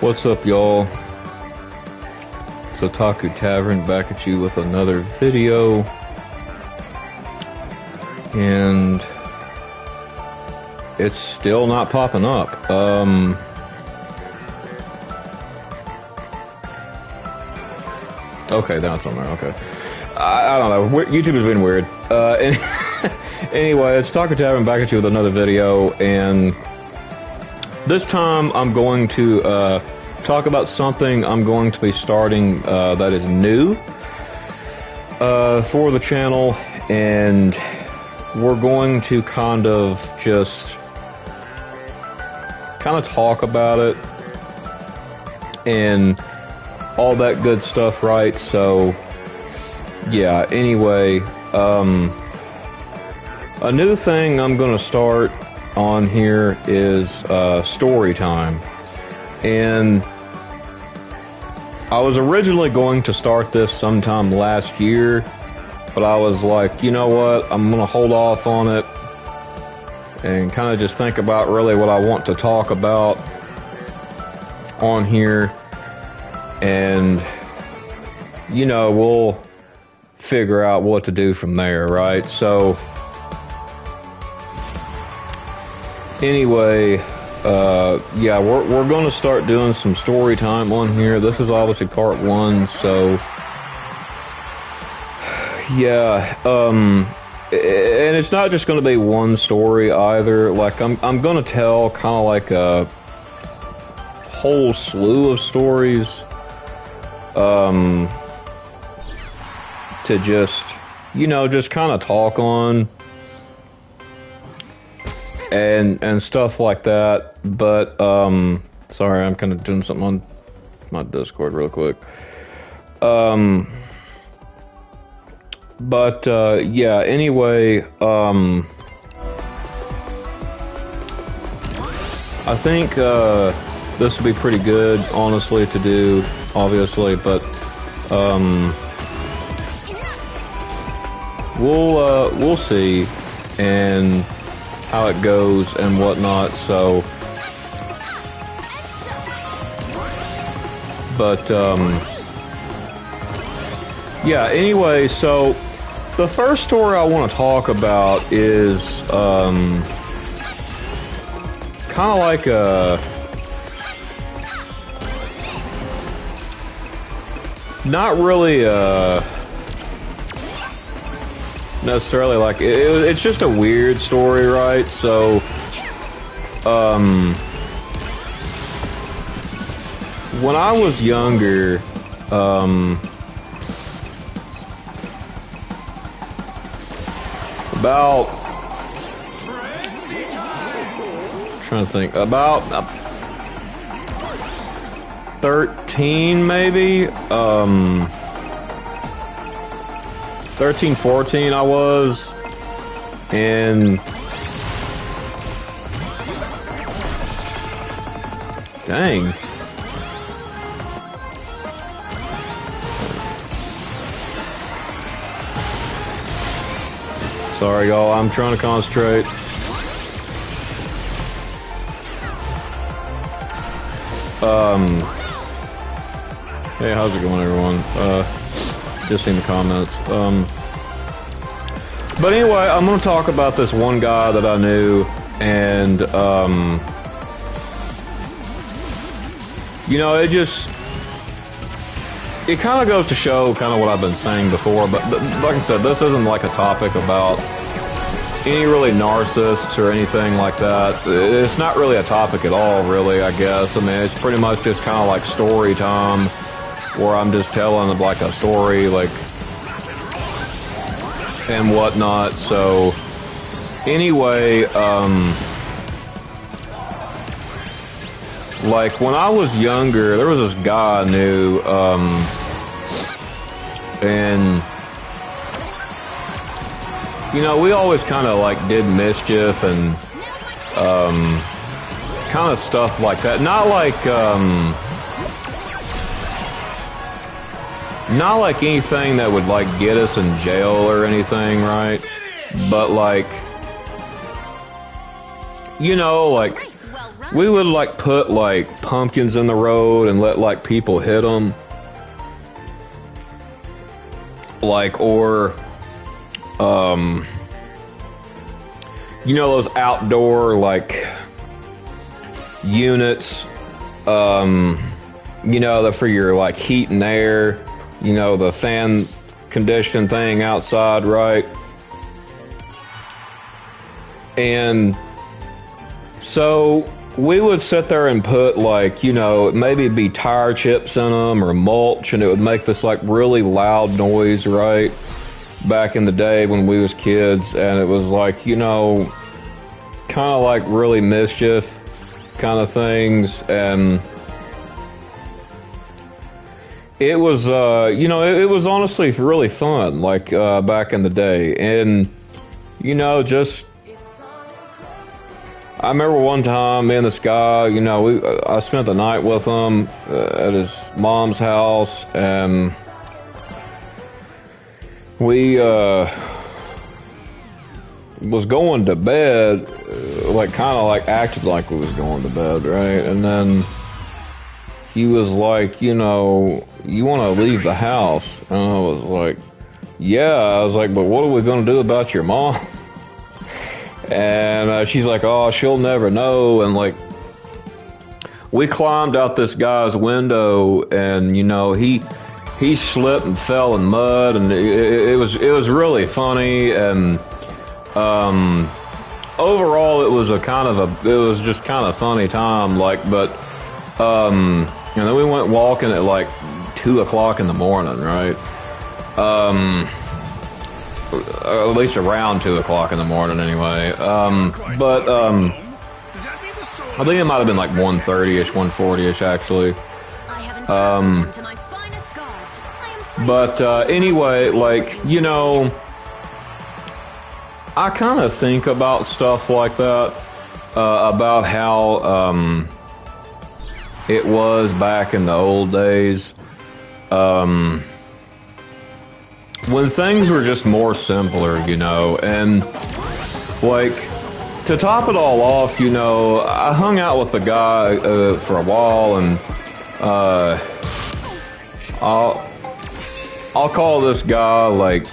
What's up, y'all? It's Otaku Tavern back at you with another video. And it's still not popping up. Okay, now it's on there. Okay. I don't know. YouTube has been weird. Anyway, it's Otaku Tavern back at you with another video, and this time I'm going to talk about something I'm going to be starting that is new for the channel, and we're going to kind of talk about it and all that good stuff, right? So yeah, anyway, a new thing I'm going to start on here is story time. And I was originally going to start this sometime last year, but I was like, you know what, I'm going to hold off on it and kind of just think about really what I want to talk about on here. And, you know, we'll figure out what to do from there, right? So anyway, yeah, we're going to start doing some story time on here. This is obviously part one, so yeah, and it's not just going to be one story either. Like I'm going to tell kind of like a whole slew of stories, to just, you know, just kind of talk on and stuff like that. But sorry, I'm kind of doing something on my Discord real quick. But yeah, anyway, I think this would be pretty good, honestly, to do, obviously, but we'll see and how it goes and whatnot. So, but yeah, anyway, so the first story I want to talk about is kind of like a not really necessarily like it's just a weird story, right? So when I was younger, about trying to think, about 13 maybe, 13, 14 I was, and dang. Sorry, y'all, I'm trying to concentrate. Hey, how's it going, everyone? Just seen the comments. But anyway, I'm going to talk about this one guy that I knew, and, you know, it kind of goes to show kind of what I've been saying before, but like I said, this isn't like a topic about any really narcissists or anything like that. It's not really a topic at all, really, I guess. I mean, it's pretty much just kind of like story time, where I'm just telling like a story, like, and whatnot. So anyway, like when I was younger, there was this guy I knew, and you know, we always kind of like did mischief and kind of stuff like that. Not like anything that would like get us in jail or anything, right? But like, you know, like we would like put like pumpkins in the road and let like people hit them, like, or you know, those outdoor like units, you know, for your like heat and air, you know, the fan conditioned thing outside, right? And so we would sit there and put like, you know, maybe it'd be tire chips in them or mulch, and it would make this like really loud noise, right? Back in the day when we was kids, and it was like, you know, kind of like really mischief kind of things, and it was, you know, it was honestly really fun, like, back in the day. And, you know, just, I remember one time, me and this guy, you know, I spent the night with him at his mom's house, and we, was going to bed, like, kind of like acted like we was going to bed, right? And then he was like, you know, you want to leave the house? And I was like, yeah. I was like, but what are we going to do about your mom? And she's like, oh, she'll never know. And like, we climbed out this guy's window, and you know, he slipped and fell in mud, and it was really funny. And overall, it was just kind of funny time. Like, but and then we went walking at like 2 o'clock in the morning, right? At least around 2 o'clock in the morning, anyway. But I think it might have been like 1:30ish, 1:40ish, actually. But anyway, like, you know, I kind of think about stuff like that, about how it was back in the old days, when things were just more simpler, you know. And like, to top it all off, you know, I hung out with the guy for a while, and I'll call this guy, like,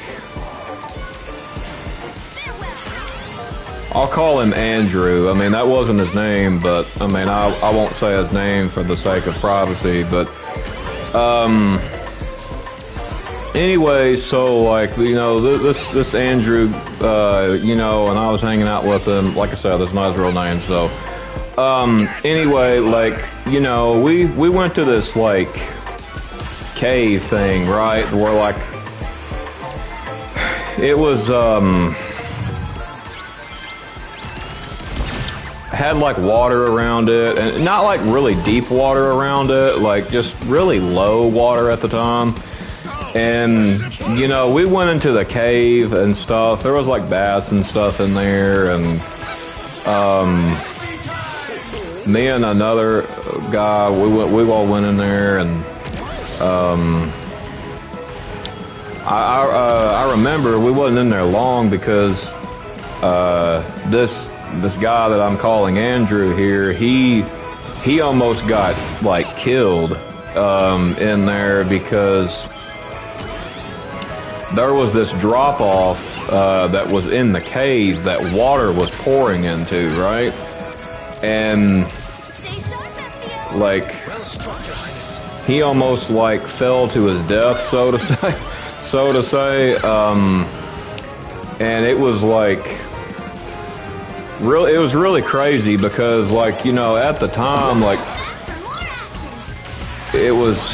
I'll call him Andrew. I mean, that wasn't his name, but I mean, I won't say his name for the sake of privacy, but anyway, so like, you know, this Andrew, you know, and I was hanging out with him. Like I said, that's not his real name. So anyway, like, you know, we went to this like cave thing, right, where like it was had like water around it, and not like really deep water around it, like just really low water at the time. And you know, we went into the cave and stuff. There was like bats and stuff in there, and me and another guy, we all went in there, and I remember we wasn't in there long because this guy that I'm calling Andrew here, he almost got like killed in there, because there was this drop off that was in the cave that water was pouring into, right? And like, he almost like fell to his death, so to say. And it was like, it was really crazy, because like, you know, at the time, like, it was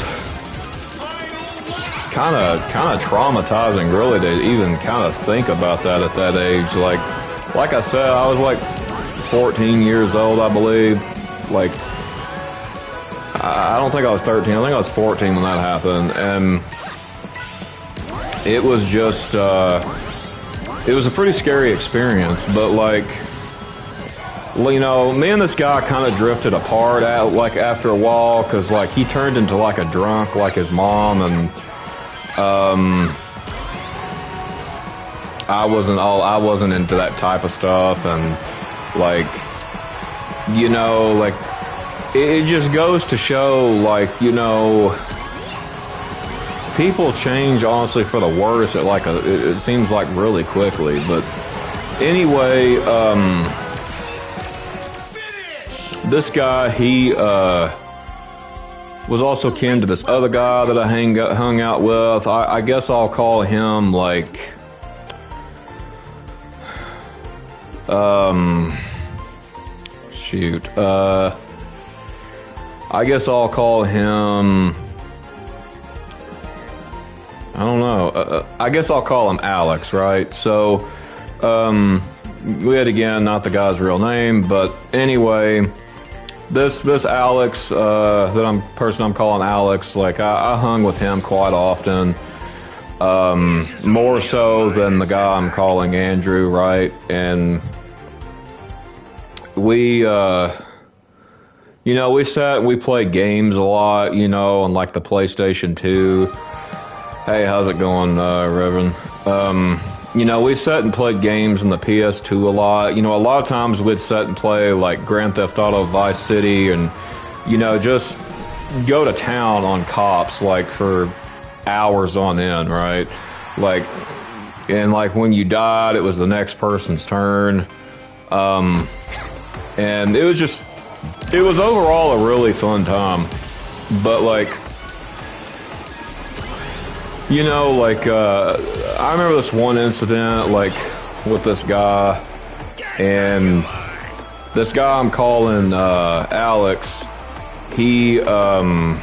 kind of traumatizing, really, to even kind of think about that at that age. Like I said, I was like 14 years old, I believe. Like, I don't think I was 13. I think I was 14 when that happened, and it was just it was a pretty scary experience. But like, you know, me and this guy kind of drifted apart after a while, because like he turned into like a drunk like his mom, and I wasn't into that type of stuff, and like, you know, like, it just goes to show, like, you know, people change, honestly, for the worse at, like, it seems like really quickly. But anyway, this guy, he, was also kin to this other guy that I hung out with. I guess I'll call him, like, shoot, I guess I'll call him, I don't know, I guess I'll call him Alex, right? So, we had, again, not the guy's real name, but anyway, this Alex, person I'm calling Alex, like, I hung with him quite often, more so than the guy I'm calling Andrew, right? And we, you know, we sat and we played games a lot, you know, on, like, the PlayStation 2. Hey, how's it going, Reverend? You know, we sat and played games on the PS2 a lot. You know, a lot of times we'd sit and play, like, Grand Theft Auto Vice City and, you know, just go to town on cops, like, for hours on end, right? Like, and, like, when you died, it was the next person's turn. And it was just, it was overall a really fun time. But, like, you know, like, I remember this one incident, like, with this guy, and this guy I'm calling, Alex, he, well,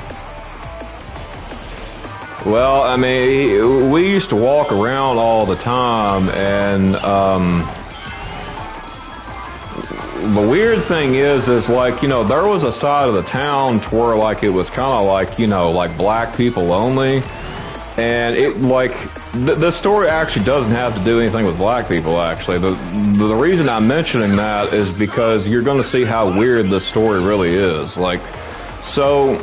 I mean, we used to walk around all the time, and, the weird thing is like, you know, there was a side of the town to where, like, it was kind of like, you know, like, black people only. And it, like, the story actually doesn't have to do anything with black people, actually. The reason I'm mentioning that is because you're going to see how weird this story really is. Like, so,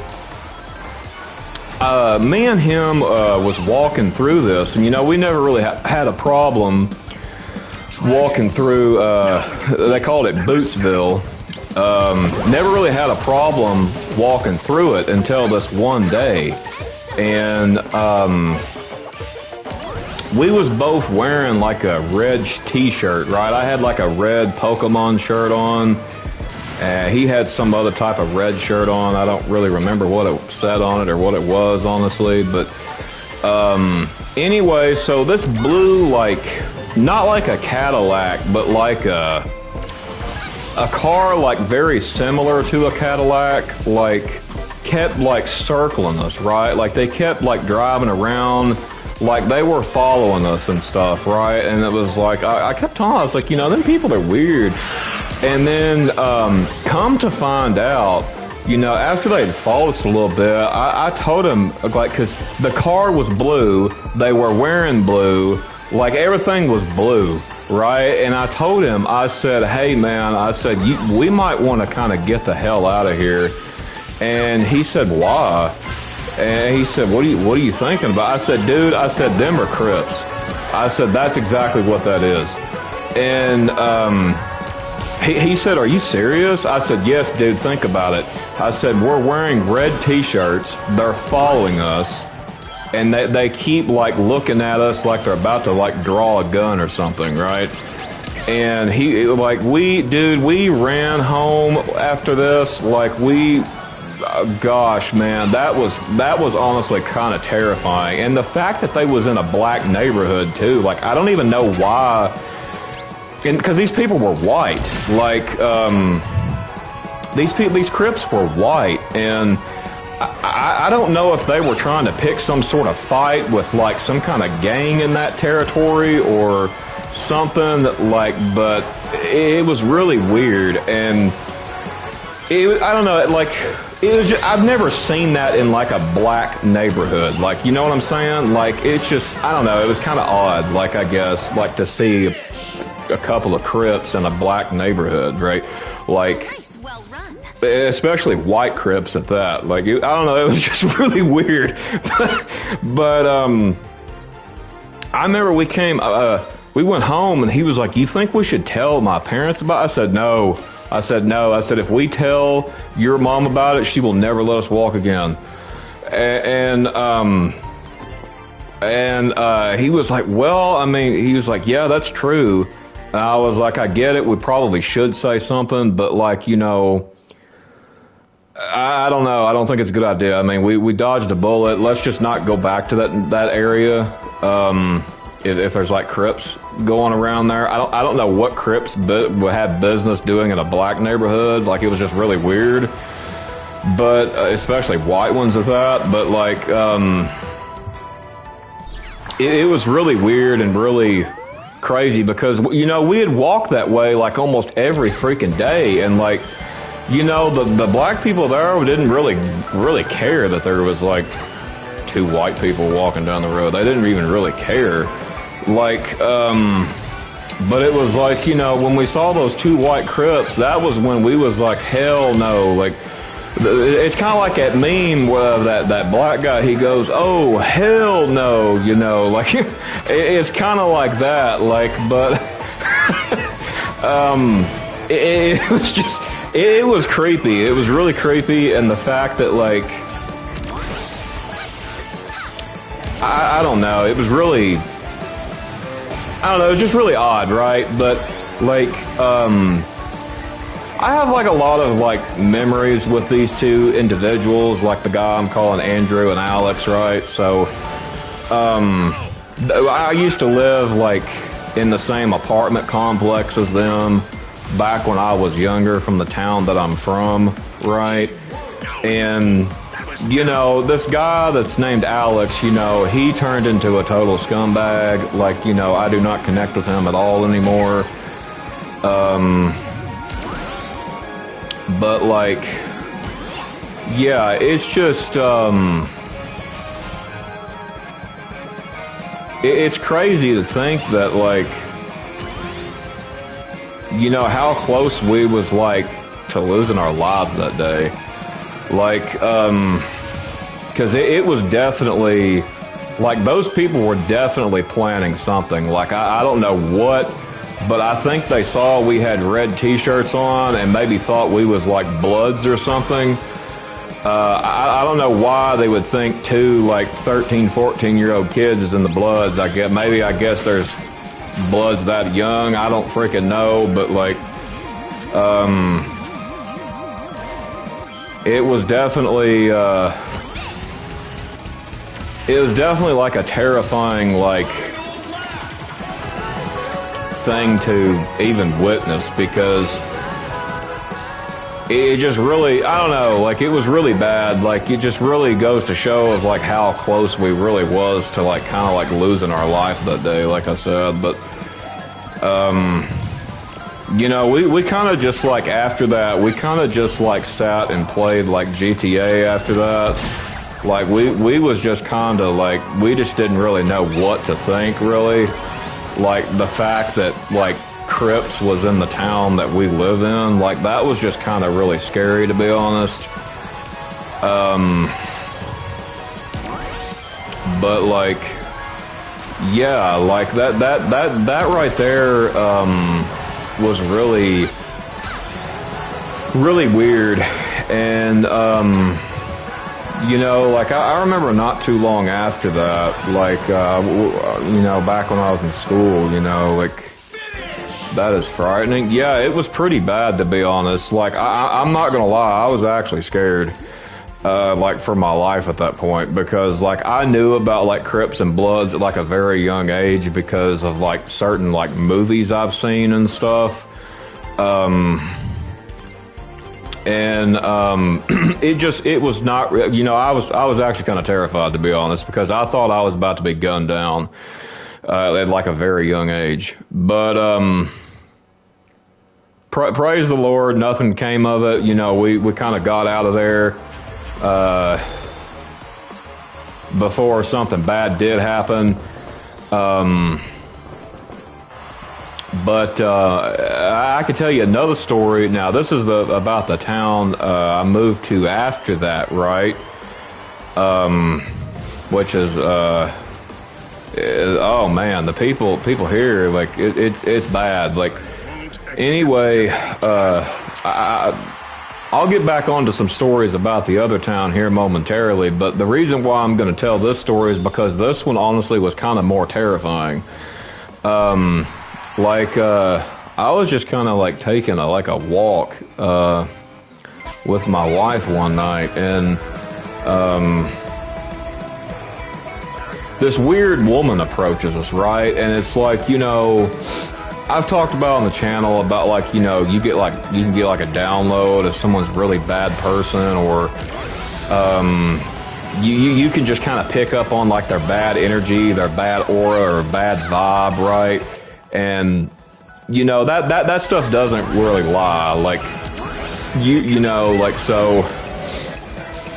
me and him was walking through this, and, you know, we never really had a problem walking through, they called it Bootsville. Never really had a problem walking through it until this one day. And we was both wearing, like, a red t-shirt, right? I had, like, a red Pokemon shirt on. He had some other type of red shirt on. I don't really remember what it said on it or what it was, honestly. But anyway, so this blue, like, not like a Cadillac, but like a car, like, very similar to a Cadillac, like, kept, like, circling us, right? Like, they kept, like, driving around, like, they were following us and stuff, right? And it was like, I kept telling I was like, you know, them people are weird. And then, come to find out, you know, after they'd followed us a little bit, I told him, like, because the car was blue, they were wearing blue, like, everything was blue, right? And I told him, I said, hey, man, I said, we might want to kind of get the hell out of here. And he said, why? And he said, what are you thinking about? I said, dude, I said, them are Crips. I said, that's exactly what that is. And he said, are you serious? I said, yes, dude, think about it. I said, we're wearing red t-shirts. They're following us. And they keep, like, looking at us like they're about to, like, draw a gun or something, right? And he, like, we ran home after this. Like, gosh, man, that was honestly kind of terrifying. And the fact that they was in a black neighborhood too, like, I don't even know why. And because these people were white, like, these Crips were white, and I don't know if they were trying to pick some sort of fight with, like, some kind of gang in that territory or something, like, but it was really weird. And I don't know, like, it was just, I've never seen that in, like, a black neighborhood. Like, you know what I'm saying? Like, it's just, I don't know, it was kind of odd, like, I guess, like, to see a couple of Crips in a black neighborhood, right? Like, especially white Crips at that. Like, I don't know, it was just really weird. But I remember we went home and he was like, you think we should tell my parents about it? I said, no, I said, no. I said, if we tell your mom about it, she will never let us walk again. And he was like, well, I mean, he was like, yeah, that's true. And I was like, I get it. We probably should say something, but like, you know, I don't know. I don't think it's a good idea. I mean, we dodged a bullet. Let's just not go back to that area. If there's like Crips going around there, I don't know what Crips would have business doing in a black neighborhood. Like, it was just really weird. But especially white ones at that. But like, it was really weird and really crazy because, you know, we had walked that way like almost every freaking day, and like, you know, the black people there didn't really care that there was like two white people walking down the road. They didn't even really care. Like, but it was like, you know, when we saw those two white Crips, that was when we was like, hell no. Like, it's kind of like that meme where that black guy, he goes, oh, hell no, you know, like, it's kind of like that, like, but, it was just, it was creepy. It was really creepy, and the fact that, like, I don't know, it was really, I don't know, it was just really odd, right? But, like, I have, like, a lot of, like, memories with these two individuals, like the guy I'm calling Andrew and Alex, right? So, I used to live, like, in the same apartment complex as them back when I was younger, from the town that I'm from, right? And, you know, this guy that's named Alex, you know, he turned into a total scumbag. Like, you know, I do not connect with him at all anymore. But, like, yeah, it's just, it's crazy to think that, like, you know, how close we was, like, to losing our lives that day. Like, because it was definitely, like, those people were definitely planning something. Like, I don't know what, but I think they saw we had red t-shirts on and maybe thought we was like Bloods or something. I don't know why they would think two like 13, 14-year-old kids is in the Bloods. I guess there's Bloods that young. I don't freaking know, but like, it was definitely like a terrifying, like, thing to even witness, because it just really, I don't know, like, it was really bad. Like, it just really goes to show of like how close we really was to like kind of like losing our life that day, like I said. But you know, we kind of just like, after that, we kind of just like sat and played like GTA after that. Like, we was just kind of like, we just didn't really know what to think, really. Like, the fact that, like, Crips was in the town that we live in, like, that was just kind of really scary, to be honest. But, like, yeah, like, that right there, was really, really weird. And, you know, like, I remember not too long after that, like, you know, back when I was in school, you know, like, that is frightening. Yeah, it was pretty bad, to be honest. Like, I'm not gonna lie, I was actually scared, like, for my life at that point, because, like, I knew about, like, Crips and Bloods at, like, a very young age because of, like, certain, like, movies I've seen and stuff. And it was not, you know, I was actually kind of terrified, to be honest, because I thought I was about to be gunned down at like a very young age. But praise the Lord, nothing came of it. You know, we kind of got out of there before something bad did happen. But I could tell you another story. Now, this is about the town I moved to after that, right? Which is, oh man, the people here, like, it's bad. Like, anyway, I'll get back onto some stories about the other town here momentarily, but the reason why I'm going to tell this story is because this one honestly was kind of more terrifying. I was just kind of like taking a walk with my wife one night, and this weird woman approaches us, right? And it's like, you know, I've talked about on the channel about like, you know, you can get like a download if someone's a really bad person, or you can just kind of pick up on like their bad energy, their bad aura, or bad vibe, right? And you know, that stuff doesn't really lie. Like you know, like, so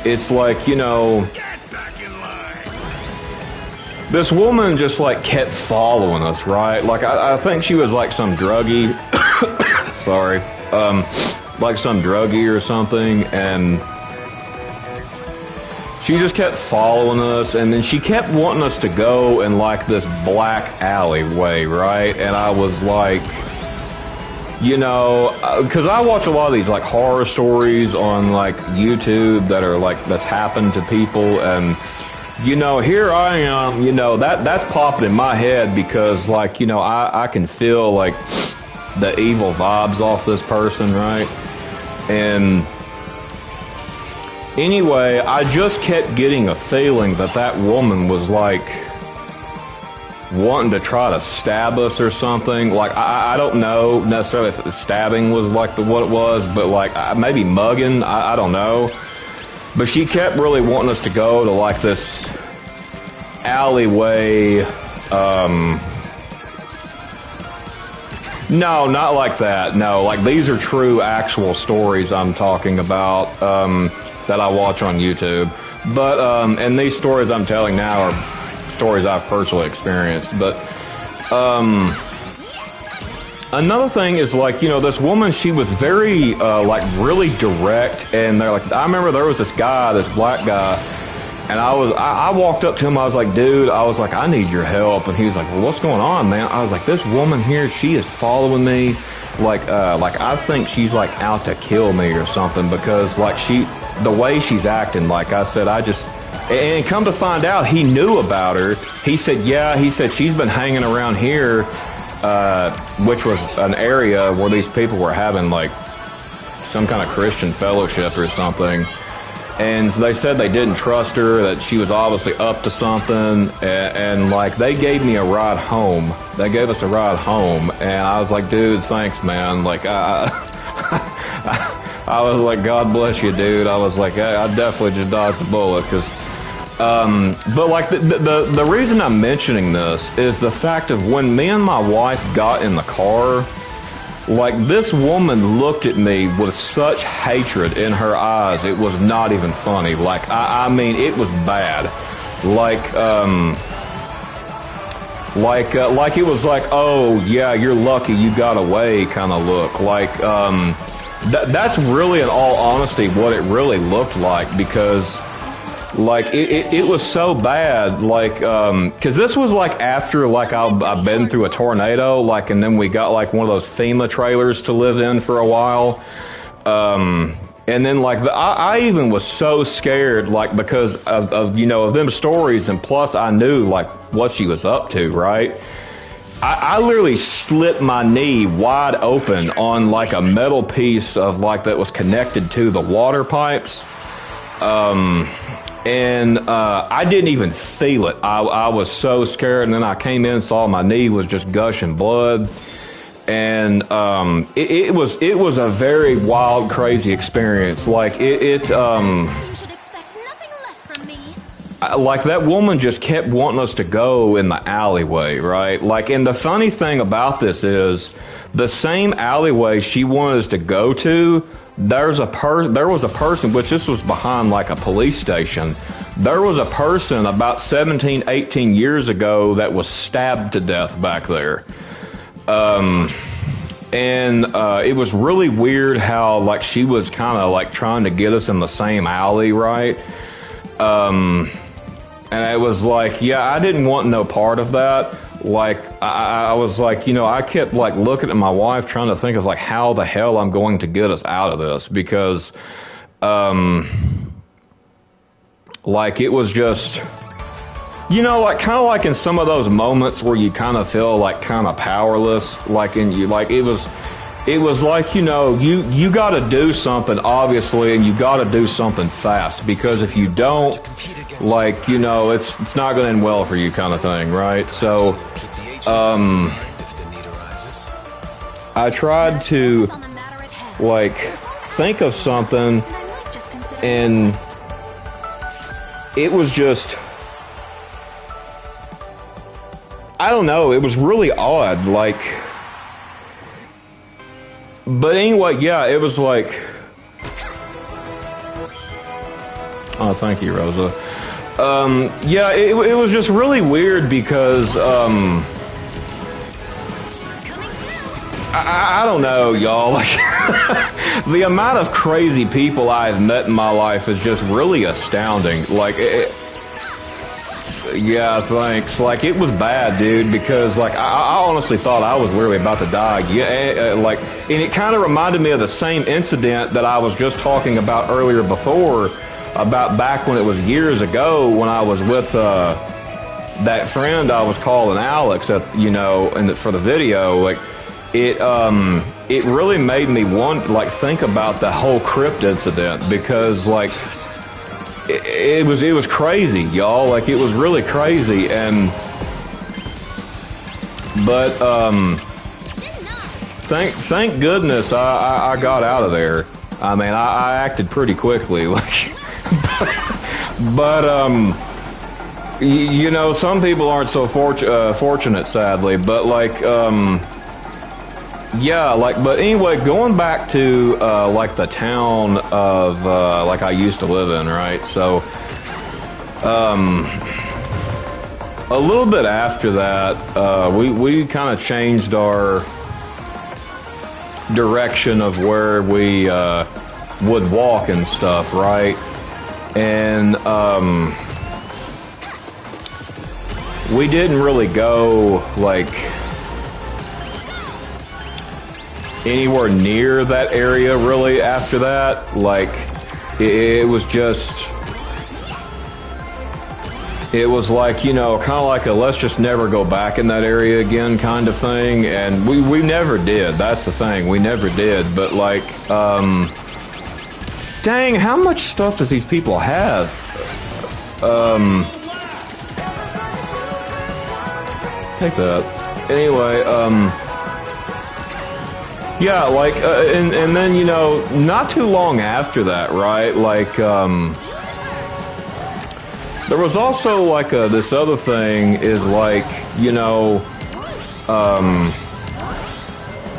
it's like, you know, this woman just like kept following us, right? Like I think she was like some druggie, sorry, like some druggie or something, and she just kept following us, and then she kept wanting us to go in like this black alleyway, right? And I was like, you know, because I watch a lot of these like horror stories on like YouTube that are like, that's happened to people, and you know, here I am, you know, that's popping in my head because, like, you know, I can feel, like, the evil vibes off this person, right? And anyway, I just kept getting a feeling that woman was, like, wanting to try to stab us or something. Like, I don't know necessarily if stabbing was, like, what it was, but, like, maybe mugging, I don't know. But she kept really wanting us to go to like this alleyway. No, not like that. No, like these are true actual stories I'm talking about that I watch on YouTube. But and these stories I'm telling now are stories I've personally experienced. But another thing is, like, you know, this woman, she was very, like, really direct, and they're like, I remember there was this guy, this black guy, and I walked up to him, I was like, dude, I was like, I need your help, and he was like, well, what's going on, man? I was like, this woman here, she is following me, like, I think she's, like, out to kill me or something, because, like, the way she's acting, like I said, and come to find out, he knew about her. He said, yeah, he said, she's been hanging around here, which was an area where these people were having like some kind of Christian fellowship or something. And so they said they didn't trust her, that she was obviously up to something. And like they gave me a ride home. They gave us a ride home. And I was like, dude, thanks, man. Like, I was like, God bless you, dude. I was like, I definitely just dodged the bullet because but like the reason I'm mentioning this is the fact of when me and my wife got in the car, like this woman looked at me with such hatred in her eyes, it was not even funny. Like I mean, it was bad. Like it was like, oh yeah, you're lucky you got away kind of look. Like that's really, in all honesty, what it really looked like, because like it was so bad, like because this was like after like I've been through a tornado, like, and then we got like one of those FEMA trailers to live in for a while, and then like I even was so scared, like because of you know, of them stories, and plus I knew like what she was up to, right? I literally slit my knee wide open on like a metal piece of like that was connected to the water pipes. And I didn't even feel it. I was so scared, and then I came in and saw my knee was just gushing blood. And it was a very wild, crazy experience. Like you should expect nothing less from me. Like that woman just kept wanting us to go in the alleyway, right? Like, and the funny thing about this is the same alleyway she wanted us to go to, there was a person, which this was behind like a police station. There was a person about 17, 18 years ago that was stabbed to death back there. It was really weird how like she was kind of like trying to get us in the same alley, right? And it was like, yeah, I didn't want no part of that. like, I was like, you know, I kept like looking at my wife trying to think of like how the hell I'm going to get us out of this, because, like, it was just, you know, like kind of like in some of those moments where you kind of feel like kind of powerless, like in you, like it was like, you know, you got to do something, obviously, and you got to do something fast, because if you don't, like, you know, it's not going to end well for you, kind of thing, right? So, I tried to, like, think of something, and it was just, I don't know, it was really odd, like, but anyway, yeah, it was like, oh, thank you, Rosa. Yeah, it was just really weird because, I don't know, y'all, like, the amount of crazy people I've met in my life is just really astounding. Like, yeah, thanks. Like, it was bad, dude, because, like, I honestly thought I was literally about to die. Yeah, like, and it kind of reminded me of the same incident that I was just talking about earlier before, about back when it was years ago when I was with that friend I was calling Alex, at, you know, for the video. Like, it really made me think about the whole crypt incident, because, like, it was crazy, y'all. Like, it was really crazy, but thank goodness I got out of there. I mean, I acted pretty quickly, like, but you know, some people aren't so fortunate, sadly. But like, yeah, like, but anyway, going back to like the town of like I used to live in, right? So, a little bit after that, we kind of changed our direction of where we would walk and stuff, right? And we didn't really go like anywhere near that area really after that. Like, it was just, it was like, you know, kind of like a let's just never go back in that area again kind of thing. And we never did. That's the thing. We never did. But like, dang, how much stuff does these people have? Take that. Anyway, yeah, like, and then, you know, not too long after that, right, like, there was also, like, this other thing is, like, you know,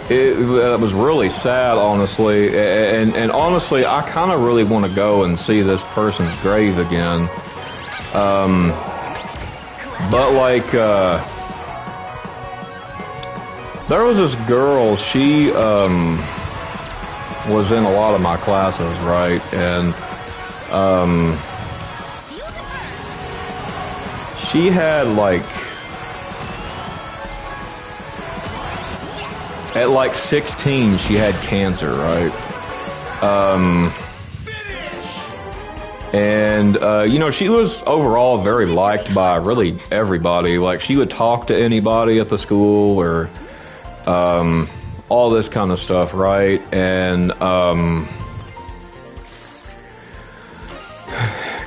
it was really sad, honestly, and honestly, I kind of really want to go and see this person's grave again, but, like, there was this girl, she was in a lot of my classes, right? And she had like, at like 16, she had cancer, right? And you know, she was overall very liked by really everybody. Like, she would talk to anybody at the school, or all this kind of stuff, right? And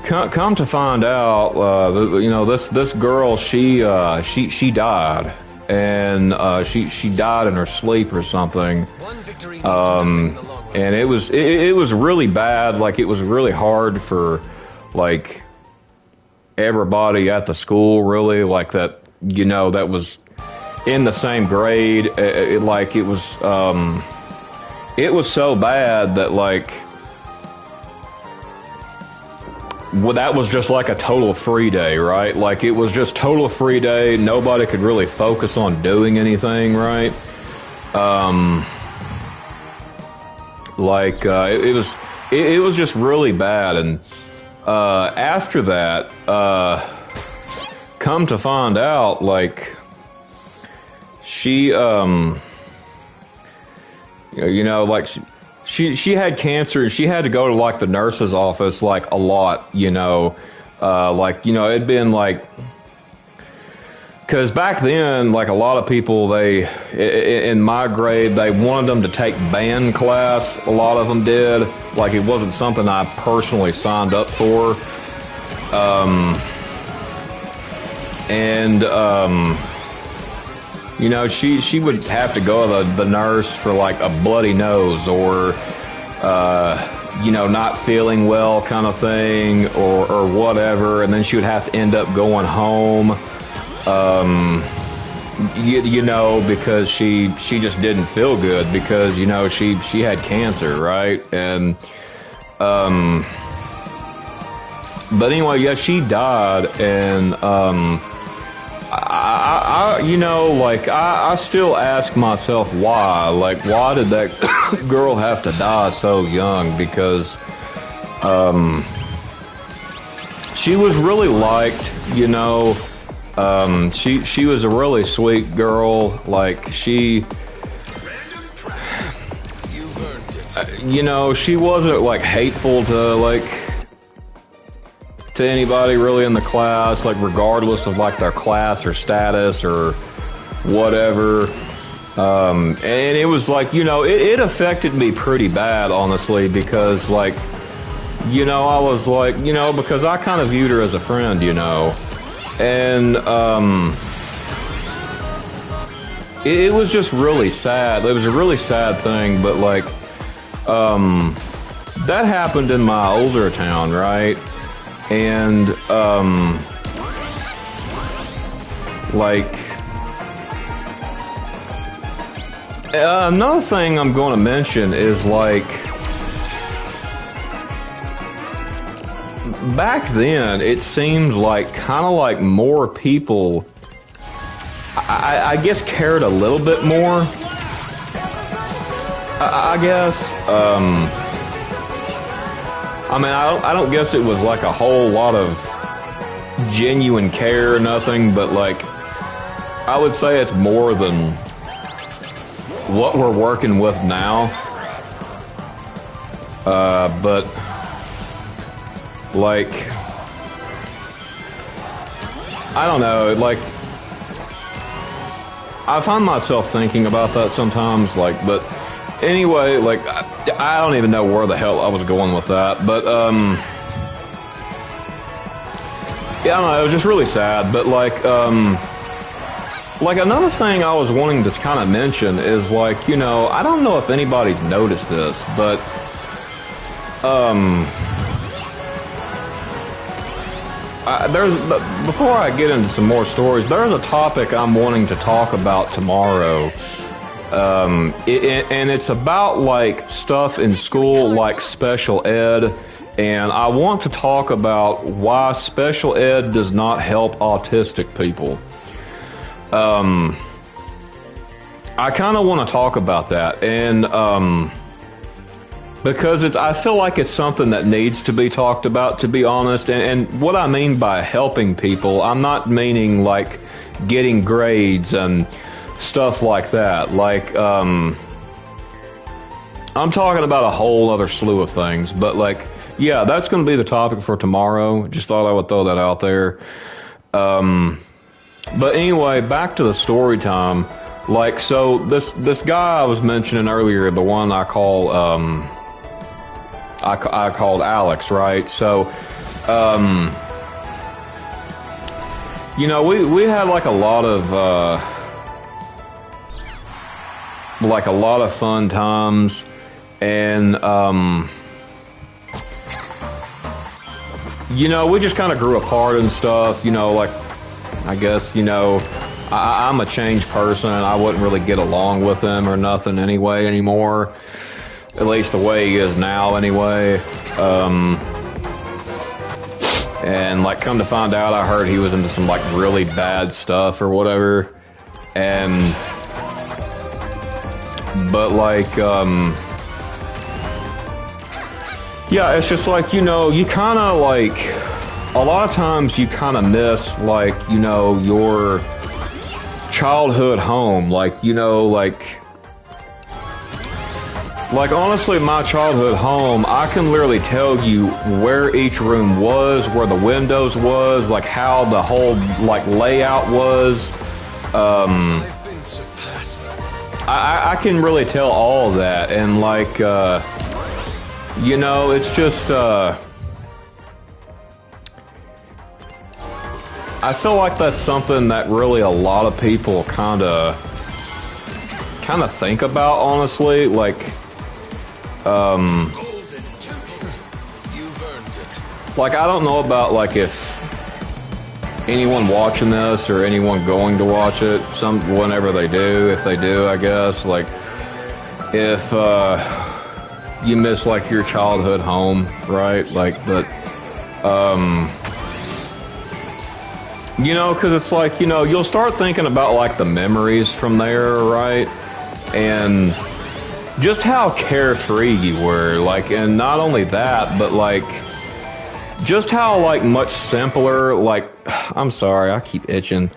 come to find out, you know, this girl, she died, and she died in her sleep or something. And it was really bad. Like, it was really hard for like everybody at the school, really, like that, you know, that was in the same grade. It was so bad that, like, well, that was just like a total free day, right? Like, it was just total free day. Nobody could really focus on doing anything, right? Like, it was just really bad. And after that, come to find out, like, she you know, like she had cancer and she had to go to like the nurse's office like a lot, you know, like, you know, it'd been like, because back then, like a lot of people, they, in my grade, they wanted them to take band class. A lot of them did. Like it wasn't something I personally signed up for. You know, she would have to go to the nurse for like a bloody nose or, you know, not feeling well kind of thing or whatever. And then she would have to end up going home. You know, because she just didn't feel good because, you know, she had cancer, right? And, but anyway, yeah, she died and, I you know, like, I still ask myself why. Like, why did that girl have to die so young? Because, she was really liked, you know. She was a really sweet girl. Like, she, you know, she wasn't, like, hateful to anybody really in the class, like, regardless of, like, their class or status or whatever. And it was, like, you know, it affected me pretty bad, honestly, because, like, you know, I was, like, you know, because I kind of viewed her as a friend, you know. And, it was just really sad. It was a really sad thing, but, like, that happened in my older town, right? And, like, another thing I'm going to mention is, like, back then, it seemed like kind of like more people, I guess, cared a little bit more. I guess. I mean, I don't guess it was like a whole lot of genuine care or nothing, but like, I would say it's more than what we're working with now. But like, I don't know, like, I find myself thinking about that sometimes, like, but anyway, like, I don't even know where the hell I was going with that, but, yeah, I don't know, it was just really sad, but, like another thing I was wanting to kind of mention is, like, you know, I don't know if anybody's noticed this, but, before I get into some more stories, there's a topic I'm wanting to talk about tomorrow. And it's about, like, stuff in school, like special ed. And I want to talk about why special ed does not help autistic people. I kind of want to talk about that. And, because I feel like it's something that needs to be talked about, to be honest. And what I mean by helping people, I'm not meaning like getting grades and stuff like that. Like, I'm talking about a whole other slew of things. But like, yeah, that's going to be the topic for tomorrow. Just thought I would throw that out there. But anyway, back to the story time. Like, so this guy I was mentioning earlier, the one I call, I called Alex, right? So, you know, we had like a lot of fun times, and you know, we just kind of grew apart and stuff. You know, like, I guess, you know, I'm a changed person, and I wouldn't really get along with him or nothing anyway anymore. At least the way he is now, anyway. And, like, come to find out, I heard he was into some, like, really bad stuff or whatever. And, but, like, yeah, it's just like, you know, you kind of, like, a lot of times you kind of miss, like, you know, your childhood home. Like, you know, like honestly, my childhood home, I can literally tell you where each room was, where the windows was, like how the whole like layout was. I've been surpassed. I can really tell all of that, and like you know, it's just I feel like that's something that really a lot of people kind of think about, honestly. Like, You've earned it. like I don't know about like if anyone watching this or anyone going to watch it, whenever they do, if they do, I guess, like if you miss like your childhood home, right? Like, but you know, because it's like, you know, you'll start thinking about like the memories from there, right? And just how carefree you were, like, and not only that, but like just how like much simpler, like, I'm sorry, I keep itching,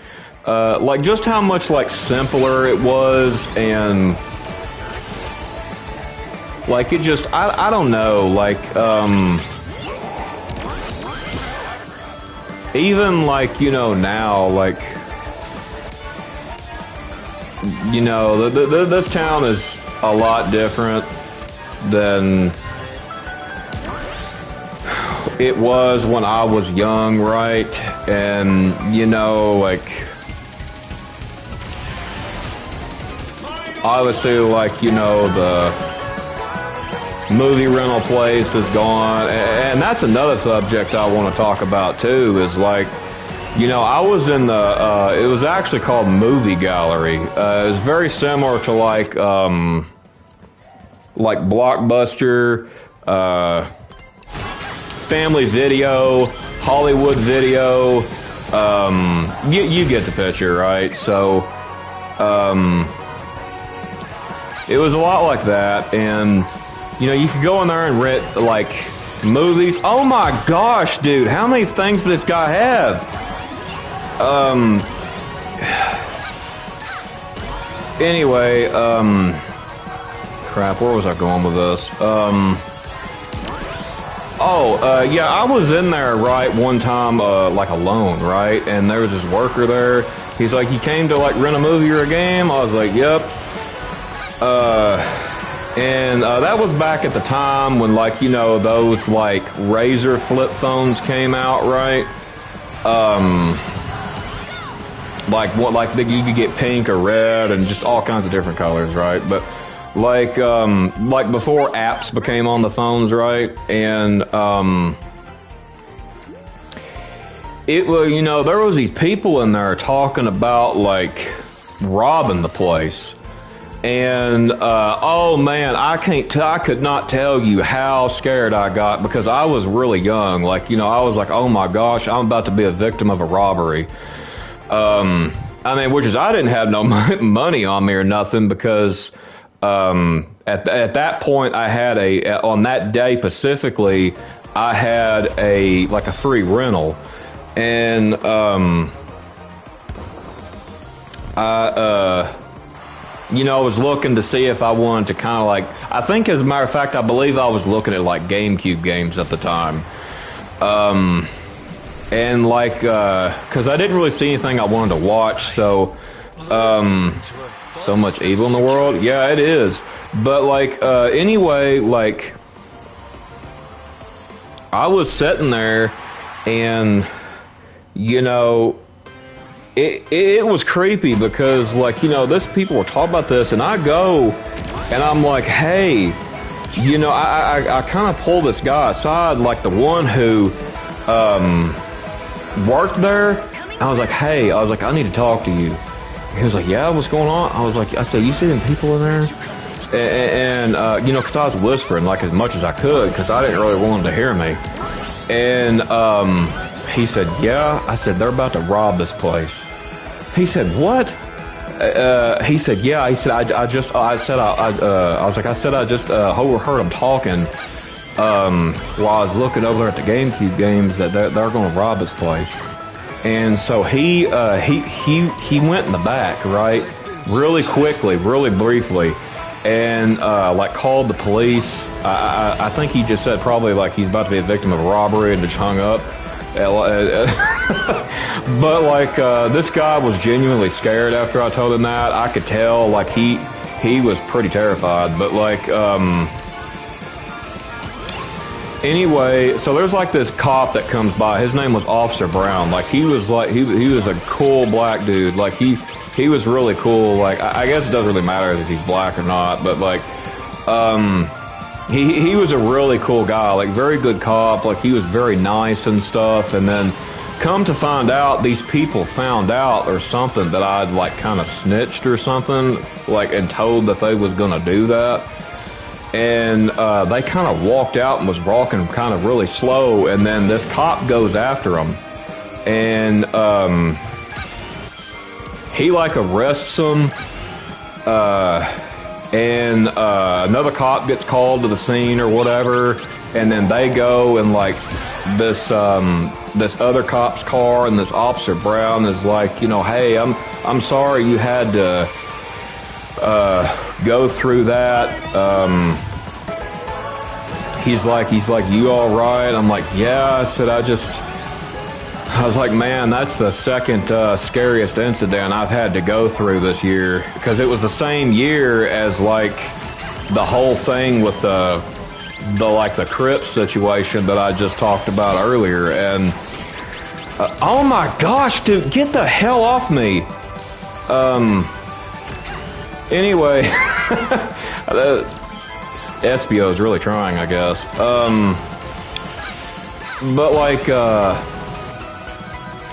like just how much like simpler it was, and like it just, I don't know, like even like, you know, now, like, you know, this town is a lot different than it was when I was young, right? And, you know, like, obviously, like, you know, the movie rental place is gone, and that's another subject I want to talk about too, is like, you know, I was in the it was actually called Movie Gallery. It was very similar to like Blockbuster, Family Video, Hollywood Video. You get the picture, right? So it was a lot like that, and you know, you could go in there and rent, like, movies. Oh my gosh, dude, how many things does this guy have? Anyway, crap, where was I going with this? Yeah, I was in there, right, one time, like, alone, right? And there was this worker there. He's like, you came to, like, rent a movie or a game? I was like, yep. And that was back at the time when, like, you know, those, like, Razor flip phones came out, right? Like, what, like, you could get pink or red and just all kinds of different colors, right? But, like before apps became on the phones, right? And, it was, you know, there was these people in there talking about, like, robbing the place. And, oh man, I could not tell you how scared I got, because I was really young. Like, you know, I was like, oh my gosh, I'm about to be a victim of a robbery. I mean, which is, I didn't have no money on me or nothing, because, at that point I had on that day specifically, I had like a free rental. And, you know, I was looking to see if I wanted to kind of like, I think as a matter of fact, I believe I was looking at like GameCube games at the time. And like, cause I didn't really see anything I wanted to watch, so, so much evil in the world. Yeah, it is. But like, anyway, like, I was sitting there and, you know, it was creepy, because, like, you know, this people were talking about this, and I go and I'm like, hey, you know, I kind of pull this guy aside, like the one who worked there. I was like, hey, I was like, I need to talk to you. He was like, yeah, what's going on? I said, you see them people in there? And you know, because I was whispering like as much as I could, because I didn't really want him to hear me. And he said, yeah. I said, they're about to rob this place. He said, what? He said, yeah. He said, I just overheard them talking while I was looking over at the GameCube games that they're going to rob this place. And so he went in the back, right, really quickly, really briefly, and like called the police. I think he just said probably like he's about to be a victim of a robbery and just hung up. But like this guy was genuinely scared after I told him that. I could tell like he was pretty terrified. But like anyway, so there's like this cop that comes by. His name was Officer Brown. Like he was a cool black dude. Like he was really cool. Like I guess it doesn't really matter if he's black or not, but like he was a really cool guy, like very good cop, like he was very nice and stuff. And then come to find out, these people found out or something that I'd like kind of snitched or something, like, and told that they was gonna do that. And they kind of walked out and was walking kind of really slow, and then this cop goes after them, and he like arrests them, and another cop gets called to the scene or whatever, and then they go and like this other cop's car, and this Officer Brown is like, you know, hey, I'm sorry you had to go through that. He's like, you all right? I'm like, yeah. I said, I was like, man, that's the second scariest incident I've had to go through this year, because it was the same year as like the whole thing with the Crips situation that I just talked about earlier. And oh my gosh, dude, get the hell off me. Anyway, Espio is really trying, I guess. But like,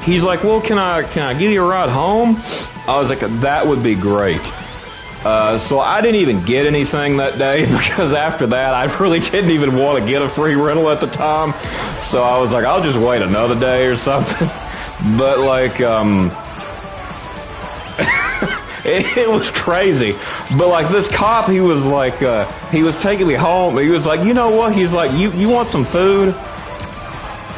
he's like, well, can I give you a ride home? I was like, that would be great. So I didn't even get anything that day, because after that, I really didn't even want to get a free rental at the time. So I was like, I'll just wait another day or something. But like, it was crazy. But like this cop, he was like, he was taking me home. He was like, you know what? He's like, you want some food?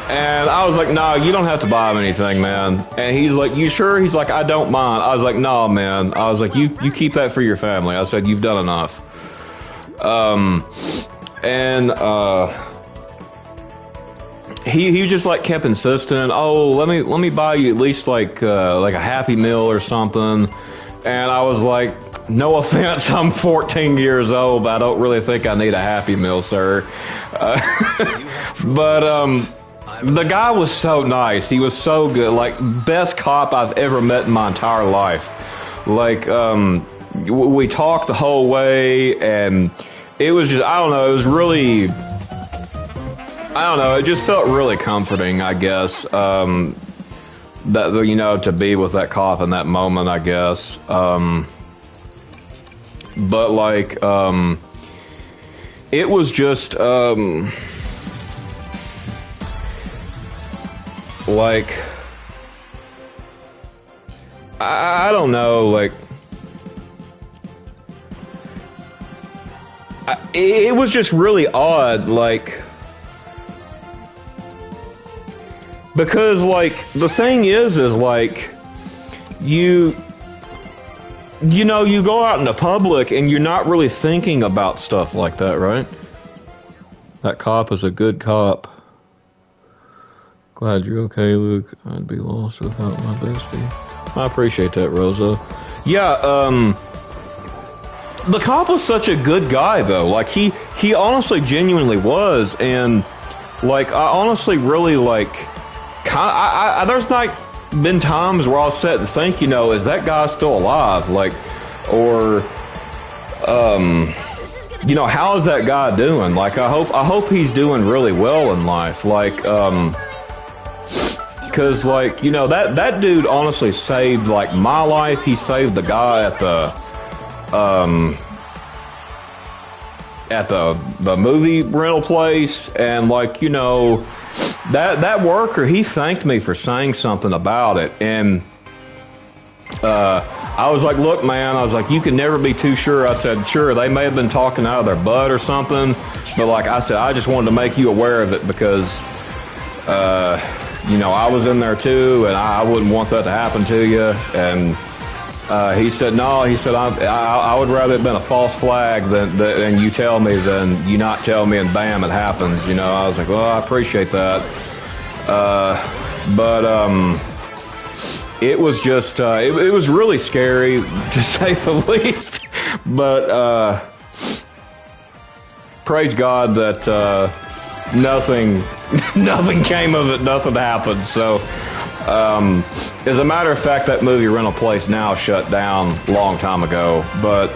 And I was like, no, you don't have to buy him anything, man. And he's like, you sure? He's like, I don't mind. I was like, no, man. I was like, you keep that for your family. I said, you've done enough. He just like kept insisting, oh, let me buy you at least like a Happy Meal or something. And I was like, no offense, I'm 14 years old, but I don't really think I need a Happy Meal, sir. But the guy was so nice. He was so good. Like, best cop I've ever met in my entire life. Like, we talked the whole way, and it was just, I don't know, it was really, I don't know, it just felt really comforting, I guess. That, you know, to be with that cop in that moment, I guess. But like, it was just, like, I don't know, like, it was just really odd, like, because, like, the thing is like, you know, you go out in the public and you're not really thinking about stuff like that, right? That cop is a good cop. Glad you're okay, Luke. I'd be lost without my bestie. I appreciate that, Rosa. Yeah, the cop was such a good guy, though. Like, he honestly genuinely was, and, like, I honestly really, like, there's, like, been times where I'll sit and think, you know, is that guy still alive? Like, or, you know, how is that guy doing? Like, I hope he's doing really well in life. Like, because, like, you know, that dude honestly saved, like, my life. He saved the guy at the movie rental place, and, like, you know, that worker, he thanked me for saying something about it. And I was like, look, man, I was like, you can never be too sure. I said, sure, they may have been talking out of their butt or something, but, like, I said, I just wanted to make you aware of it, because you know, I was in there too, and I wouldn't want that to happen to you. And he said, no, he said, I would rather it been a false flag than you tell me than you not tell me, and bam, it happens. You know, I was like, well, I appreciate that. But it was just, it was really scary, to say the least. But praise God that nothing came of it, nothing happened. So, as a matter of fact, that movie rental place now shut down a long time ago. But,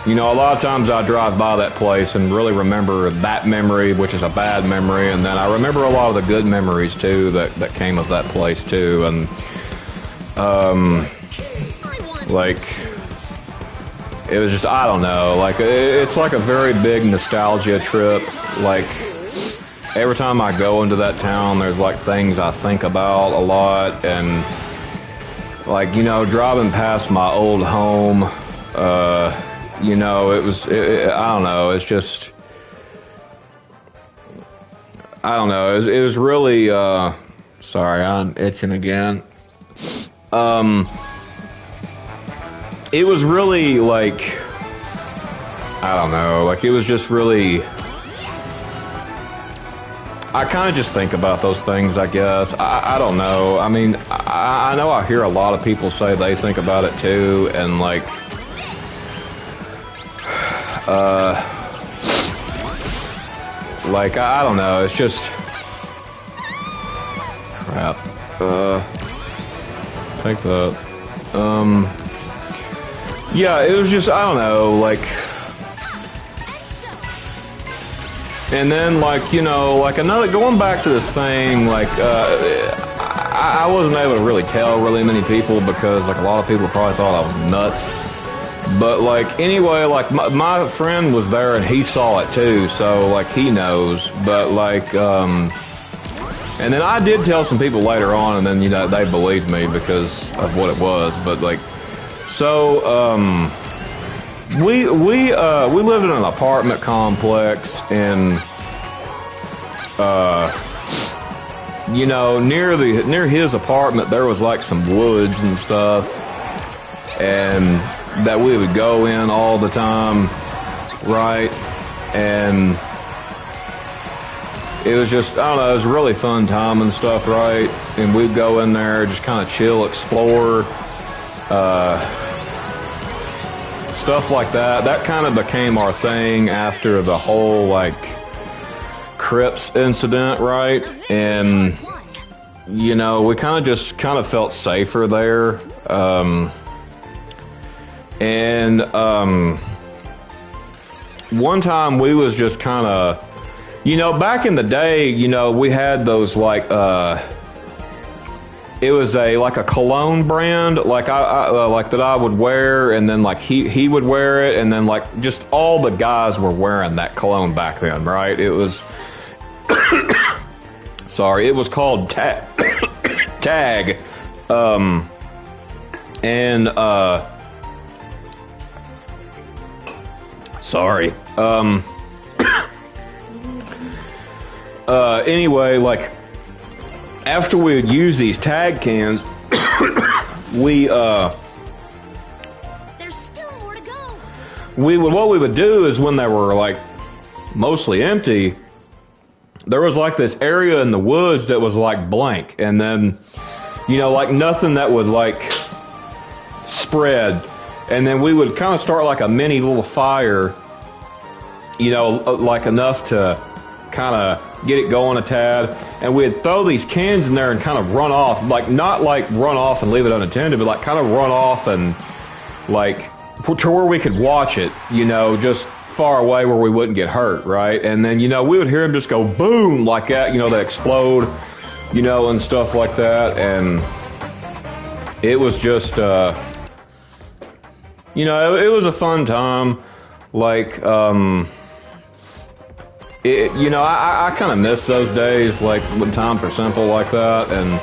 you know, a lot of times I drive by that place and really remember that memory, which is a bad memory, and then I remember a lot of the good memories too that came of that place too. And like, it was just, I don't know, like, it's like a very big nostalgia trip. Like, every time I go into that town, there's like things I think about a lot. And like, you know, driving past my old home, you know, I don't know, it's just, I don't know, it was really, sorry, I'm itching again. It was really, like, I don't know, like, it was just really, I kind of just think about those things, I guess. I don't know, I mean, I know I hear a lot of people say they think about it too, and like, like, I don't know, it's just, crap, take that, yeah, it was just, I don't know, like, and then, like, you know, like, another, going back to this thing, like, I wasn't able to really tell really many people because, like, a lot of people probably thought I was nuts. But, like, anyway, like, my friend was there and he saw it too, so, like, he knows. But, like, and then I did tell some people later on, and then, you know, they believed me because of what it was. But, like, so, we lived in an apartment complex, and, you know, near his apartment, there was, like, some woods and stuff, and that we would go in all the time, right? And it was just, I don't know, it was a really fun time and stuff, right? And we'd go in there, just kind of chill, explore, stuff like that. That kind of became our thing after the whole, like, Crips incident, right? And, you know, we kind of felt safer there. And one time we was just kind of, you know, back in the day, you know, we had those, like, it was like a cologne brand, like like that I would wear, and then like he would wear it, and then like just all the guys were wearing that cologne back then, right? It was, sorry, it was called Tag, and sorry. Anyway, like, after we would use these Tag cans, there's still more to go. What we would do is, when they were like mostly empty, there was like this area in the woods that was like blank, and then, you know, like nothing that would like spread. And then we would kind of start like a mini little fire, you know, like enough to kind of get it going a tad. And we'd throw these cans in there and kind of run off, like not like run off and leave it unattended, but like kind of run off and like to where we could watch it, you know, just far away where we wouldn't get hurt, right? And then, you know, we would hear them just go boom like that, you know, they explode, you know, and stuff like that. And it was just, you know, it was a fun time. Like, you know, I kind of miss those days, like when times were simple like that. And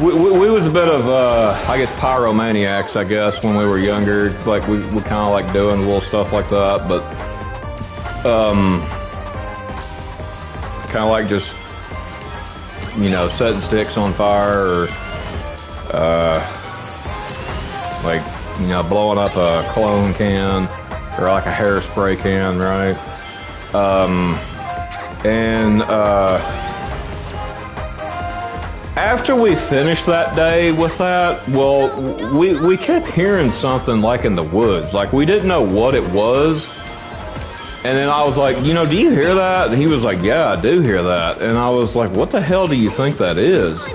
we was a bit of, I guess, pyromaniacs, I guess, when we were younger. Like, we kind of like doing little stuff like that. But, kind of like just, you know, setting sticks on fire, or like, you know, blowing up a cologne can or like a hairspray can, right? After we finished that day with that, well, we kept hearing something like in the woods. Like, we didn't know what it was. And then I was like, you know, do you hear that? And he was like, yeah, I do hear that. And I was like, what the hell do you think that is?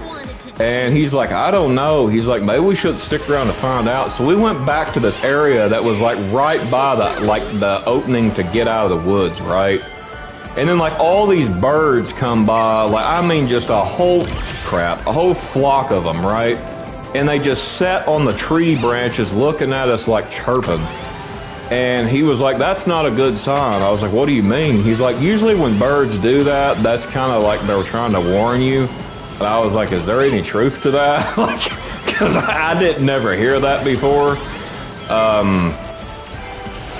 And he's like, I don't know. He's like, maybe we should stick around to find out. So we went back to this area that was like right by the opening to get out of the woods, right? And then like all these birds come by, like, I mean, just a whole flock of them, right? And they just sat on the tree branches looking at us like chirping. And he was like, that's not a good sign. I was like, what do you mean? He's like, usually when birds do that, that's kind of like they're trying to warn you. And I was like, is there any truth to that? Like, because I didn't never hear that before.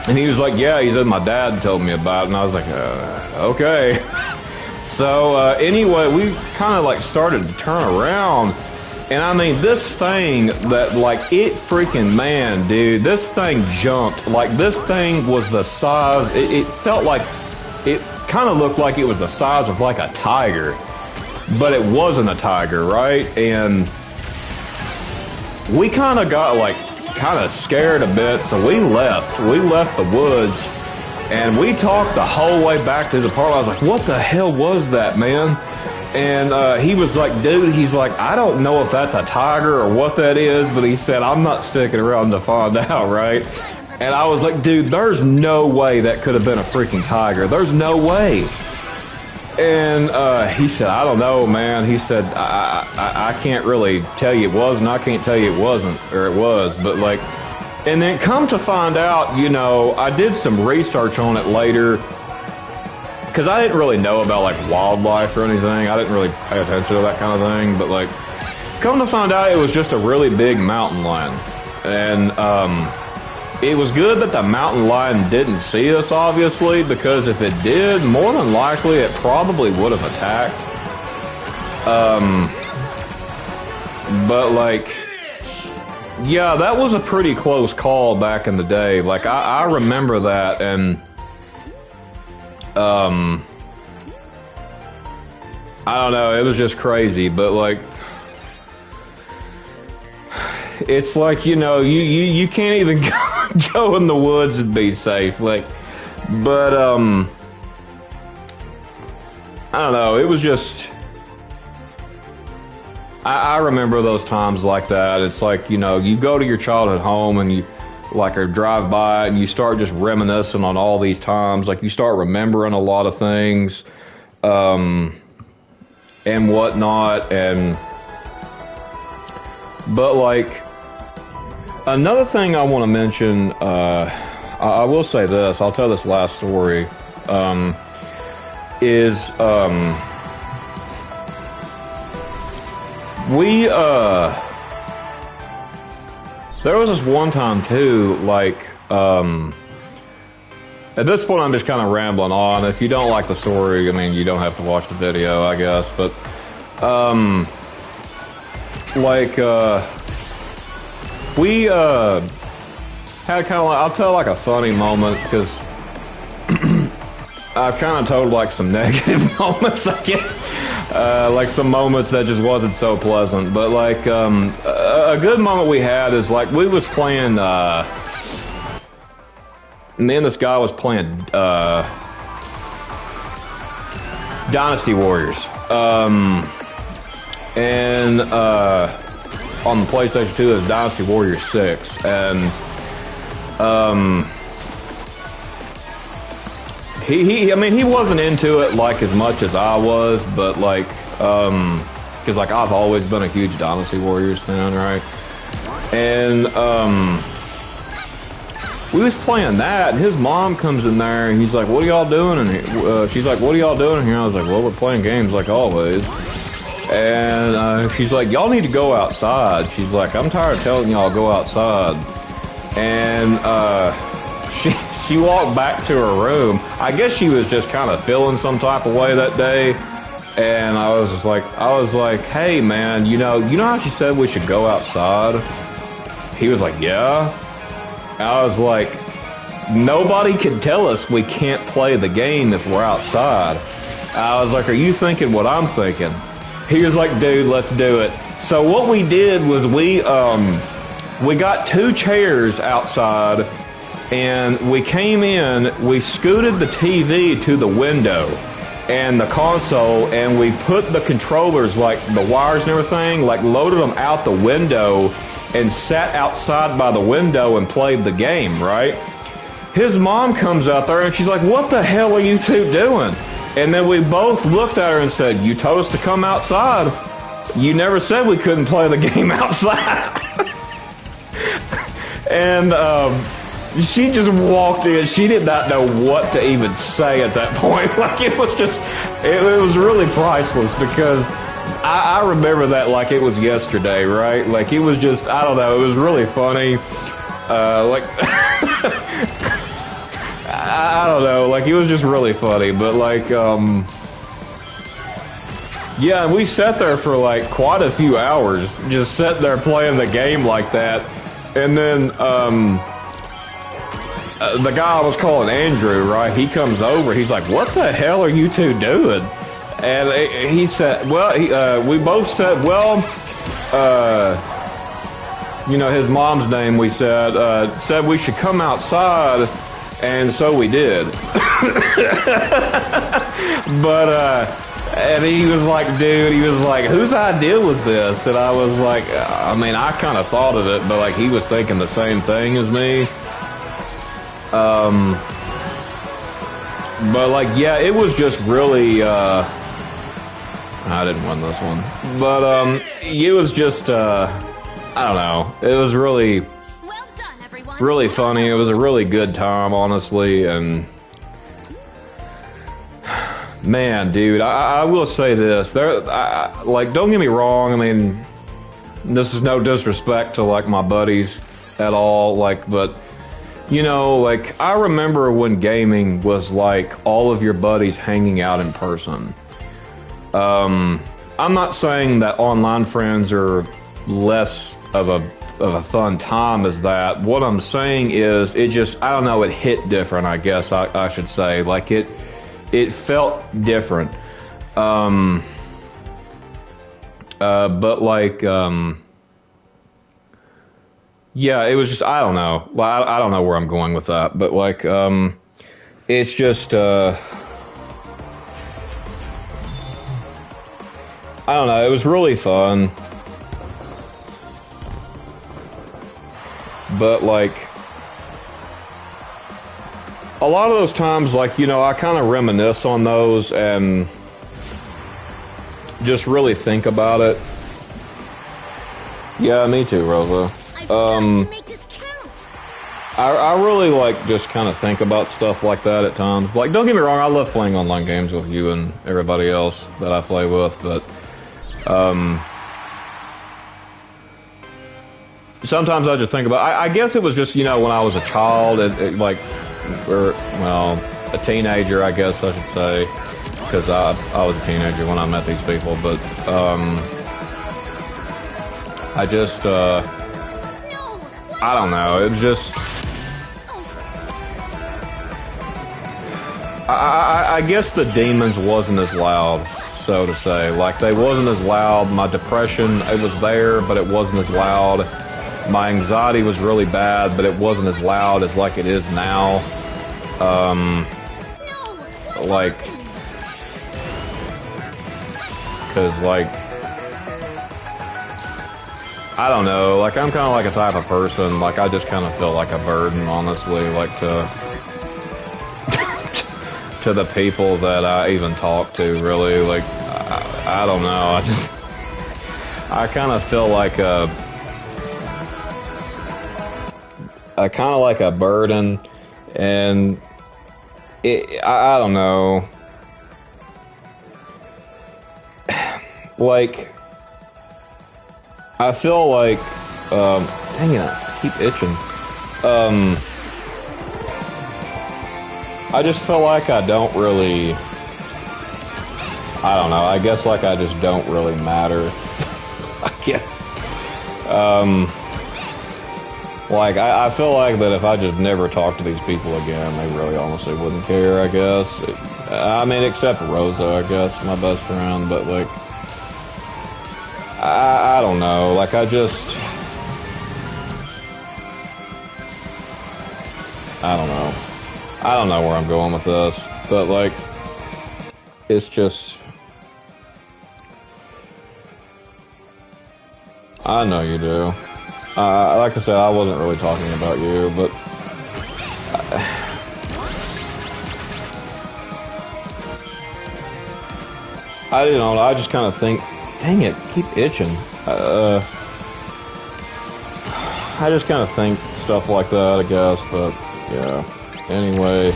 And he was like, yeah, he said my dad told me about it. And I was like, okay. So anyway, we kind of like started to turn around. And I mean, this thing that, like, it freaking, man, dude, this thing jumped. Like, this thing was the size, it felt like, it kind of looked like it was the size of like a tiger. But it wasn't a tiger, right? And we kind of got like kind of scared a bit, so we left the woods, and we talked the whole way back to his apartment. I was like, what the hell was that, man? And he was like, dude, he's like, I don't know if that's a tiger or what that is, but he said, I'm not sticking around to find out, right? And I was like, dude, there's no way that could have been a freaking tiger. There's no way. And he said, I don't know, man. He said, I can't really tell you it was, and I can't tell you it wasn't, or it was. But like, and then come to find out, you know, I did some research on it later, because I didn't really know about like wildlife or anything. I didn't really pay attention to that kind of thing. But like, come to find out, it was just a really big mountain lion. And it was good that the mountain lion didn't see us, obviously, because if it did, more than likely it probably would have attacked. But like, yeah, that was a pretty close call back in the day. Like, I remember that, and I don't know, it was just crazy. But like, it's like, you know, you can't even go in the woods and be safe. Like, but I don't know, it was just, I remember those times like that. It's like, you know, you go to your childhood home and you like or drive by and you start just reminiscing on all these times. Like, you start remembering a lot of things and whatnot. And but like, another thing I want to mention, I will say this, I'll tell this last story, is there was this one time too, like, at this point I'm just kind of rambling on. If you don't like the story, I mean, you don't have to watch the video, I guess, but, like, we had kind of like, I'll tell like a funny moment, because I've kind of told like some negative moments, I guess, like some moments that just wasn't so pleasant. But like a good moment we had is like, we was playing, me and this guy was playing Dynasty Warriors, and on the PlayStation 2 is Dynasty Warriors 6, and I mean, he wasn't into it like as much as I was, but like, because like I've always been a huge Dynasty Warriors fan, right? And we was playing that, and his mom comes in there, and he's like, "What are y'all doing in here?" She's like, "What are y'all doing in here?" I was like, "Well, we're playing games like always." And she's like, y'all need to go outside. She's like, I'm tired of telling y'all go outside. And she walked back to her room. I guess she was just kind of feeling some type of way that day. And I was like, hey man, you know how she said we should go outside? He was like, yeah. I was like, nobody can tell us we can't play the game if we're outside. I was like, are you thinking what I'm thinking? He was like, dude, let's do it. So what we did was we got 2 chairs outside, and we came in, we scooted the TV to the window and the console, and we put the controllers, like the wires and everything, like loaded them out the window and sat outside by the window and played the game, right? His mom comes out there and she's like, what the hell are you two doing? And then we both looked at her and said, you told us to come outside. You never said we couldn't play the game outside. And she just walked in. She did not know what to even say at that point. Like, it was just, it was really priceless, because I remember that like it was yesterday, right? Like, it was just, I don't know, it was really funny. Like, I don't know, like, it was just really funny, but like, yeah, we sat there for like quite a few hours, just sitting there playing the game like that. And then, the guy I was calling Andrew, right, he comes over, he's like, what the hell are you two doing? And he said, well, we both said, well, you know, his mom's name, we said we should come outside, and so we did. But, and he was like, dude, he was like, whose idea was this? And I was like, I mean, I kind of thought of it, but like, he was thinking the same thing as me. But like, yeah, it was just really, I didn't win this one, but, it was just, I don't know, it was really, really funny. It was a really good time, honestly, and man, dude, I will say this, like, don't get me wrong, I mean, this is no disrespect to, like, my buddies at all, like, but, you know, like, I remember when gaming was like all of your buddies hanging out in person. I'm not saying that online friends are less of a fun time as that. What I'm saying is, it just, I don't know, it hit different, I guess I should say. Like, it felt different. But like, yeah, it was just, I don't know. I don't know where I'm going with that, but like, it's just, I don't know, it was really fun. But like, a lot of those times, like, you know, I kind of reminisce on those and just really think about it. Yeah, me too, Rosa. I really like just kind of think about stuff like that at times. Like, don't get me wrong, I love playing online games with you and everybody else that I play with, but sometimes I just think about, I guess it was just, you know, when I was a child, like, or, well, a teenager, I guess I should say, because I was a teenager when I met these people, but I just, I don't know, it just, I guess the demons wasn't as loud, so to say. Like, they wasn't as loud. My depression, it was there, but it wasn't as loud. My anxiety was really bad, but it wasn't as loud as like it is now. Like, cause like, I don't know, like, I'm kind of like a type of person, like, I just kind of feel like a burden, honestly, like, to the people that I even talk to, really, like, I don't know, I kind of feel like kind of like a burden, and I don't know, like, I feel like, dang it, I keep itching. I just feel like I don't really, I don't know. I guess like I just don't really matter. I guess. Like I feel like that if I just never talk to these people again, they really honestly wouldn't care. I guess. I mean, except Rosa, I guess, my best friend. But like, I don't know. Like I don't know. I don't know where I'm going with this, but like, it's just. I know you do. Like I said, I wasn't really talking about you, but I don't know. I just kind of think, dang it, keep itching. I just kind of think stuff like that, I guess. But yeah. Anyway,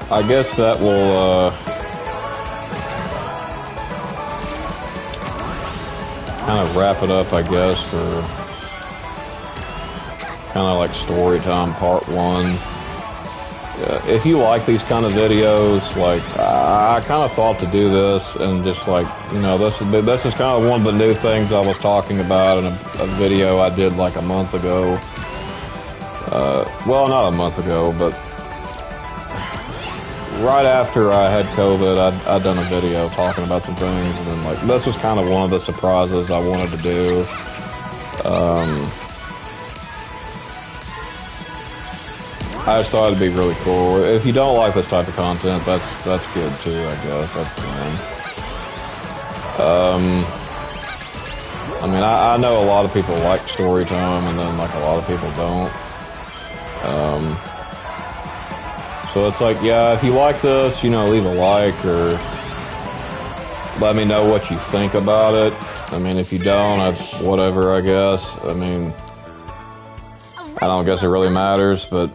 I guess that will. Kind of wrap it up, I guess, for kind of like story time part 1. If you like these kind of videos, like I kind of thought to do this and just like, you know, this is kind of one of the new things I was talking about in a video I did like a month ago. Well, not a month ago, but right after I had COVID, I'd done a video talking about some things, and then like this was kind of one of the surprises I wanted to do. I just thought it'd be really cool. If you don't like this type of content, that's good too, I guess. That's fine. I mean, I know a lot of people like story time, and then like a lot of people don't. So it's like, yeah, if you like this, you know, leave a like or let me know what you think about it. I mean, if you don't, that's whatever, I guess. I mean, I don't guess it really matters, but,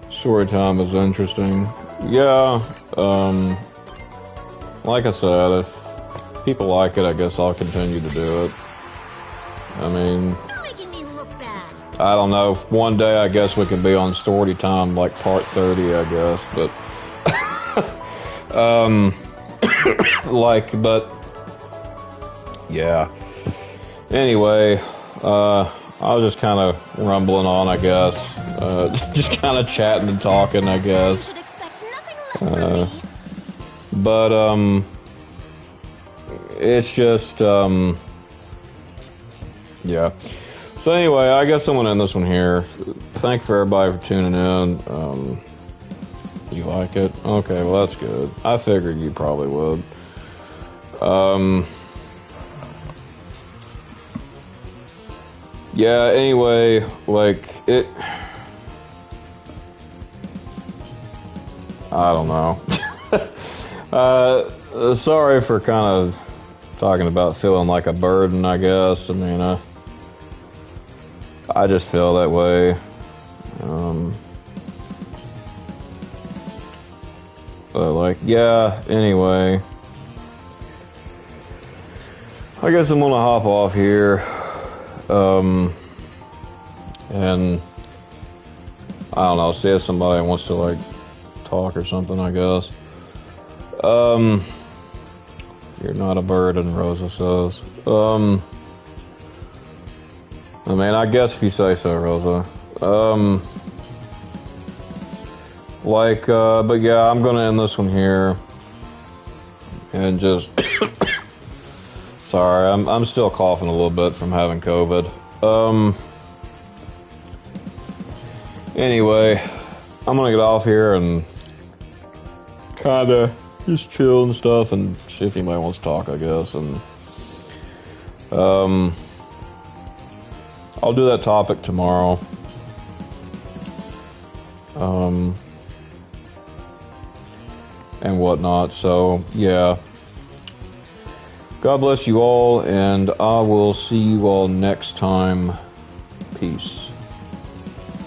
story time is interesting. Yeah, like I said, if people like it, I guess I'll continue to do it. I mean, I don't know. One day, I guess we could be on story time, like part 30, I guess. But, but yeah. Anyway, I was just kind of rumbling on, I guess. Just kind of chatting and talking, I guess. But it's just yeah. So anyway, I guess I'm gonna end this one here. Thank for everybody for tuning in. You like it? Okay, well that's good. I figured you probably would. Yeah, anyway, like it, I don't know. Sorry for kind of talking about feeling like a burden, I guess. I mean, I just feel that way. But like, yeah, anyway. I guess I'm gonna hop off here. And I don't know, see if somebody wants to like talk or something, I guess. You're not a burden, Rosa says. I mean, I guess if you say so, Rosa. But yeah, I'm gonna end this one here. And just... Sorry, I'm still coughing a little bit from having COVID. Anyway, I'm gonna get off here and kinda just chill and stuff and see if anybody wants to talk, I guess. And, I'll do that topic tomorrow. And whatnot. So, yeah. God bless you all, and I will see you all next time. Peace.